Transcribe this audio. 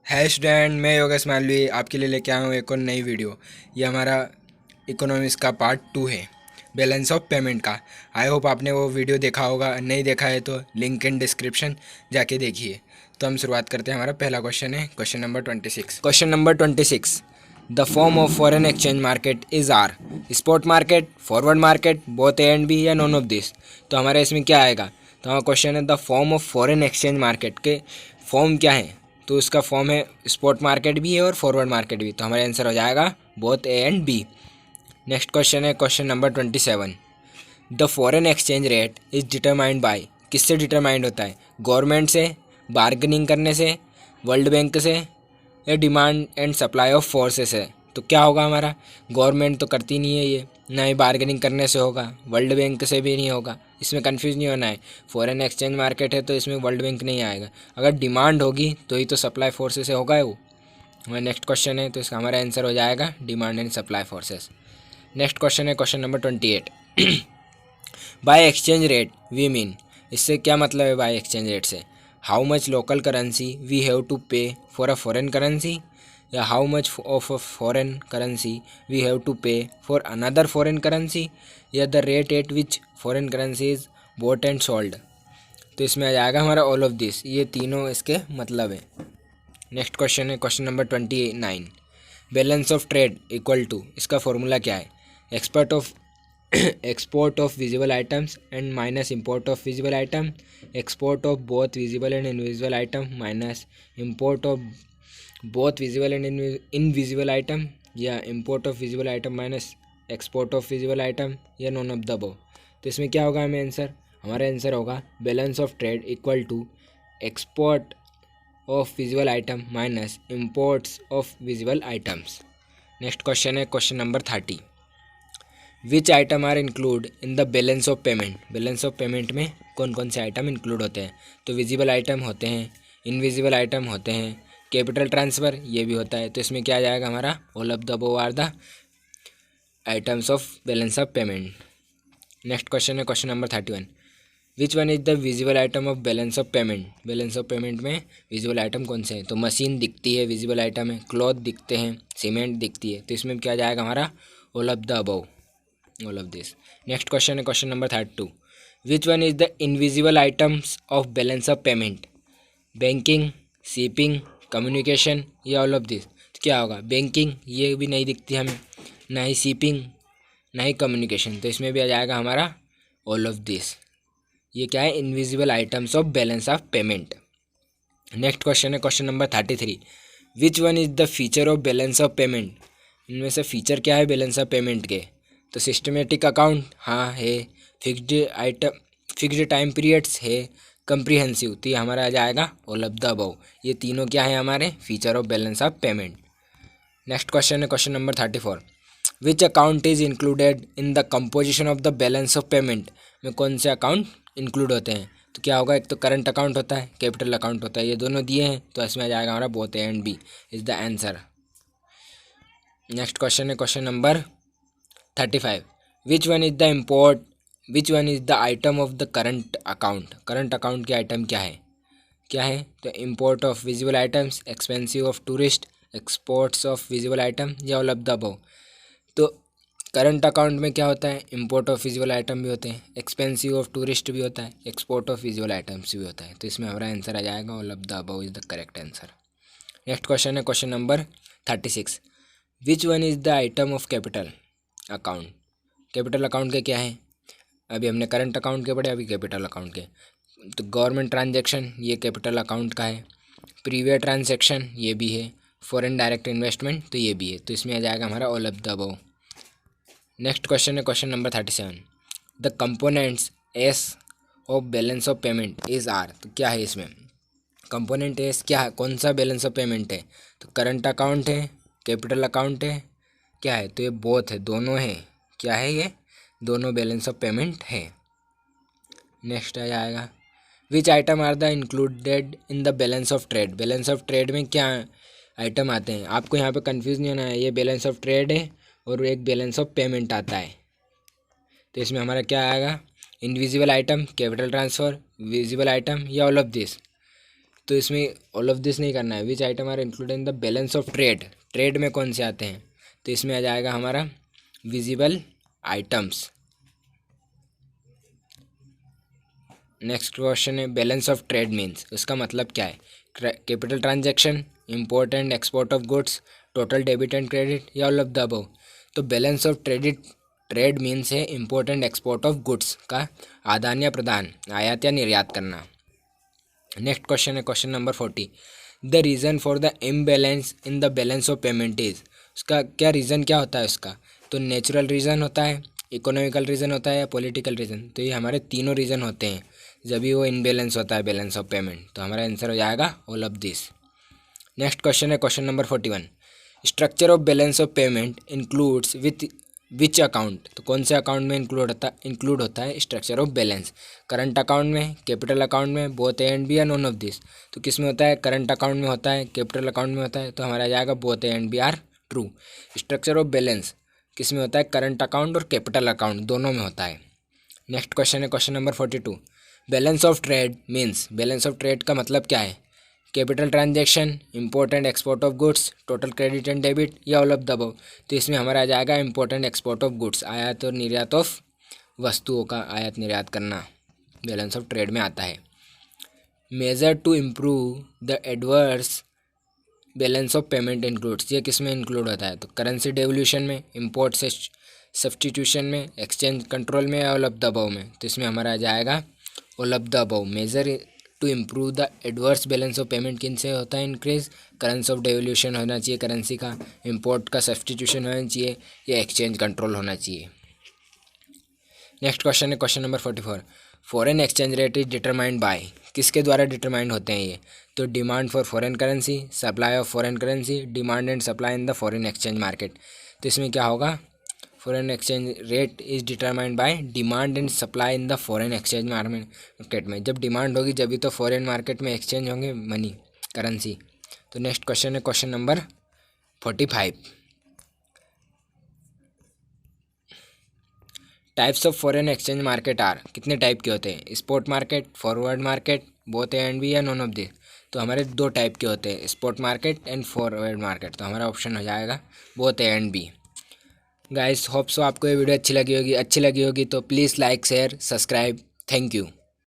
है स्टूडेंट, मैं योगेश मालवी आपके लिए लेके आया हूँ एक और नई वीडियो। ये हमारा इकोनॉमिक्स का पार्ट 2 है, बैलेंस ऑफ पेमेंट का। आई होप आपने वो वीडियो देखा होगा, नहीं देखा है तो लिंक इन डिस्क्रिप्शन जाके देखिए। तो हम शुरुआत करते हैं। हमारा पहला क्वेश्चन है question number 26। Question number 26, the form of foreign exchange market is are spot market, forward market, both A and B या नॉन ऑफ दिस। तो हमारे इसमें क्या आएगा? तो हमारा क्वेश्चन है the form of foreign exchange market के फॉर्म क्या है। तो इसका फॉर्म है स्पॉट मार्केट भी है और फॉरवर्ड मार्केट भी। तो हमारा आंसर हो जाएगा both A and B. Next question है question number 27, the foreign exchange rate is determined by. किससे डिटरमाइंड होता है? गवर्नमेंट से, बार्गेनिंग करने से, वर्ल्ड बैंक से, या demand and supply of forces है। तो क्या होगा हमारा? गवर्नमेंट तो करती नहीं है ये, ना ही बार्गेनिंग करने से होगा, वर्ल्ड बैंक से भी नहीं होगा। इसमें कंफ्यूज नहीं होना है। फॉरेन एक्सचेंज मार्केट है तो इसमें वर्ल्ड बैंक नहीं आएगा। अगर डिमांड होगी तो ही तो सप्लाई फोर्सेस से होगा वो। हमारा नेक्स्ट क्वेश्चन है तो इसका हमारा आंसर हो जाएगा demand and supply forces. Next question है question number 28, by exchange rate we mean. इससे क्या मतलब है बाय एक्सचेंज रेट से? How much local currency we have to pay for a foreign currency, या how much of a foreign currency we have to pay for another foreign currency, या the rate at which foreign currency is bought and sold. तो इसमें आ जाएगा हमारा all of this. ये तीनों इसके मतलब है। नेक्स्ट क्वेश्चन है question number 29, balance of trade equal to. इसका फॉर्मूला क्या है? Expert of export of visible items and minus import of visible item, export of both visible and invisible item minus import of both visible and invisible item, या import of visible item minus export of visible item, या none of the above. तो इसमें क्या होगा हमें answer? हमारा answer होगा balance of trade equal to export of visible item minus imports of visible items. Next question है question number 30, which item are include in the balance of payment. Balance of payment में कौन कौन से item include होते हैं? तो visible item होते हैं, इनविजिबल आइटम होते हैं, कैपिटल ट्रांसफ़र ये भी होता है। तो इसमें क्या आ जाएगा हमारा? All of the above are the items of balance of payment. Next question है question number 31, which one is the visible item of balance of payment. Balance of payment में विजिबल आइटम कौन से हैं? तो मशीन दिखती है, visible item है, cloth दिखते हैं, सीमेंट दिखती है। तो इसमें क्या जाएगा हमारा? All of the above, all of this. Next question है question number 32, which one is the invisible items of balance of payment. Banking, shipping, communication, या ऑल ऑफ दिस। तो क्या होगा? बैंकिंग ये भी नहीं दिखती हमें, ना ही शिपिंग, ना ही कम्युनिकेशन। तो इसमें भी आ जाएगा हमारा ऑल ऑफ दिस। ये क्या है? Invisible items of balance of payment. Next question है question number 33, which one is the feature of balance of payment. इनमें से फीचर क्या है बैलेंस ऑफ पेमेंट के? तो सिस्टमेटिक अकाउंट हाँ है, fixed item, fixed time periods है, कंप्रीहेंसिव। तो ये हमारा आ जाएगा ऑल ऑफ द अबव। ये तीनों क्या है हमारे? Feature of balance of payment. Next question है question number 34, which account is included in the composition of the balance of payment. में कौन से अकाउंट इंक्लूड होते हैं? तो क्या होगा? एक तो करंट अकाउंट होता है, कैपिटल अकाउंट होता है, ये दोनों दिए हैं। तो इसमें आ जाएगा हमारा both A and B is the answer. Next question है question number 35, which one is the import, which one is the item of the current account. Current account के आइटम क्या है? क्या है? तो import of visible items, expensive of tourist, exports of visible item, या all of the above. तो current account में क्या होता है? इम्पोर्ट ऑफ विजिबल आइटम भी होते हैं, एक्सपेंसिव ऑफ टूरिस्ट भी होता है, एक्सपोर्ट ऑफ विजिबल आइटम्स भी होता है। तो इसमें हमारा आंसर आ जाएगा all of the above is the correct answer. Next question है question number 36, which one is the item of capital account. Capital account के क्या है? अभी हमने करंट अकाउंट के पढ़े, अभी कैपिटल अकाउंट के। तो गवर्नमेंट ट्रांजैक्शन ये कैपिटल अकाउंट का है, प्रीवियस ट्रांजैक्शन ये भी है, फॉरेन डायरेक्ट इन्वेस्टमेंट तो ये भी है। तो इसमें आ जाएगा हमारा all of the above. Next question है question number 37, the components S of balance of payment is are. तो क्या है इसमें? कंपोनेंट एस क्या है? कौन सा बैलेंस ऑफ पेमेंट है? तो करंट अकाउंट है, कैपिटल अकाउंट है, क्या है? तो ये बोथ है, दोनों है। क्या है ये? दोनों बैलेंस ऑफ पेमेंट है। नेक्स्ट आ जाएगा, which item are the included in the balance of trade. Balance of trade में क्या आइटम आते हैं? आपको यहाँ पे कंफ्यूज नहीं होना है, ये बैलेंस ऑफ ट्रेड है और एक बैलेंस ऑफ पेमेंट आता है। तो इसमें हमारा क्या आएगा? Invisible item, capital transfer, visible item, या ऑल ऑफ दिस। तो इसमें ऑल ऑफ दिस नहीं करना है। Which item are included in the balance of trade, trade में कौन से आते हैं, तो इसमें आ जाएगा हमारा विजिबल आइटम्स। नेक्स्ट क्वेश्चन है बैलेंस ऑफ ट्रेड मीन्स, उसका मतलब क्या है, capital transaction, import and export of goods, total debit and credit, या ऑल ऑफ द अबव। तो बैलेंस ऑफ ट्रेड मीन्स है import and export of goods का आदान या प्रदान, आयात या निर्यात करना। नेक्स्ट क्वेश्चन है question number 40, the reason for the imbalance in the balance of payment is, उसका क्या रीज़न क्या होता है उसका, तो नेचुरल रीज़न होता है, इकोनॉमिकल रीज़न होता है, या पॉलिटिकल रीज़न। तो ये हमारे तीनों रीज़न होते हैं जब भी वो इनबैलेंस होता है बैलेंस ऑफ पेमेंट। तो हमारा आंसर हो जाएगा all of this. Next question है question number 41, structure of balance of payment includes with which account, तो कौन से अकाउंट में इंक्लूड होता है structure of balance, current account में, कैपिटल अकाउंट में, बोथ ए एंड बी या नॉन ऑफ दिस। तो किस में होता है, करंट अकाउंट में होता है, कैपिटल अकाउंट में होता है। तो हमारा आ जाएगा both A and B are true. Structure of balance किस में होता है, करंट अकाउंट और कैपिटल अकाउंट दोनों में होता है। नेक्स्ट क्वेश्चन है question number 42, balance of trade means, balance of trade का मतलब क्या है, capital transaction, import and export of goods, total credit and debit, या ऑल ऑफ द अबव। तो इसमें हमारा आ जाएगा import and export of goods, आयात और निर्यात ऑफ वस्तुओं का आयात निर्यात करना बैलेंस ऑफ ट्रेड में आता है। Measure to improve the adverse balance of payment includes, ये किस में इंक्लूड होता है, तो करेंसी डेवल्यूशन में, इम्पोर्ट से सब्सटीट्यूशन में, एक्सचेंज कंट्रोल में, या ऑल ऑफ द अबव में। तो इसमें हमारा आ जाएगा all of the above. Measure to improve the adverse balance of payment किन से होता है इंक्रीज, करेंसी ऑफ डेवल्यूशन होना चाहिए करेंसी का, इम्पोर्ट का सब्सटीट्यूशन होना चाहिए, या एक्सचेंज कंट्रोल होना चाहिए। नेक्स्ट क्वेश्चन है question number 44, foreign exchange rate is determined by, किसके द्वारा डिटरमाइंड होते हैं ये, तो demand for foreign currency, supply of foreign currency, demand and supply in the foreign exchange market. तो इसमें क्या होगा, foreign exchange rate is determined by demand and supply in the foreign exchange market में, जब डिमांड होगी जब भी तो फॉरेन मार्केट में एक्सचेंज होंगे मनी करेंसी। तो नेक्स्ट क्वेश्चन है question number 45, types of foreign exchange market are, कितने टाइप के होते हैं, spot market, forward market, both A and B, या नॉन ऑफ दिस। तो हमारे दो टाइप के होते हैं, spot market and forward market. तो हमारा ऑप्शन हो जाएगा both A and B. Guys hope so आपको ये वीडियो अच्छी लगी होगी तो please like share subscribe. Thank you.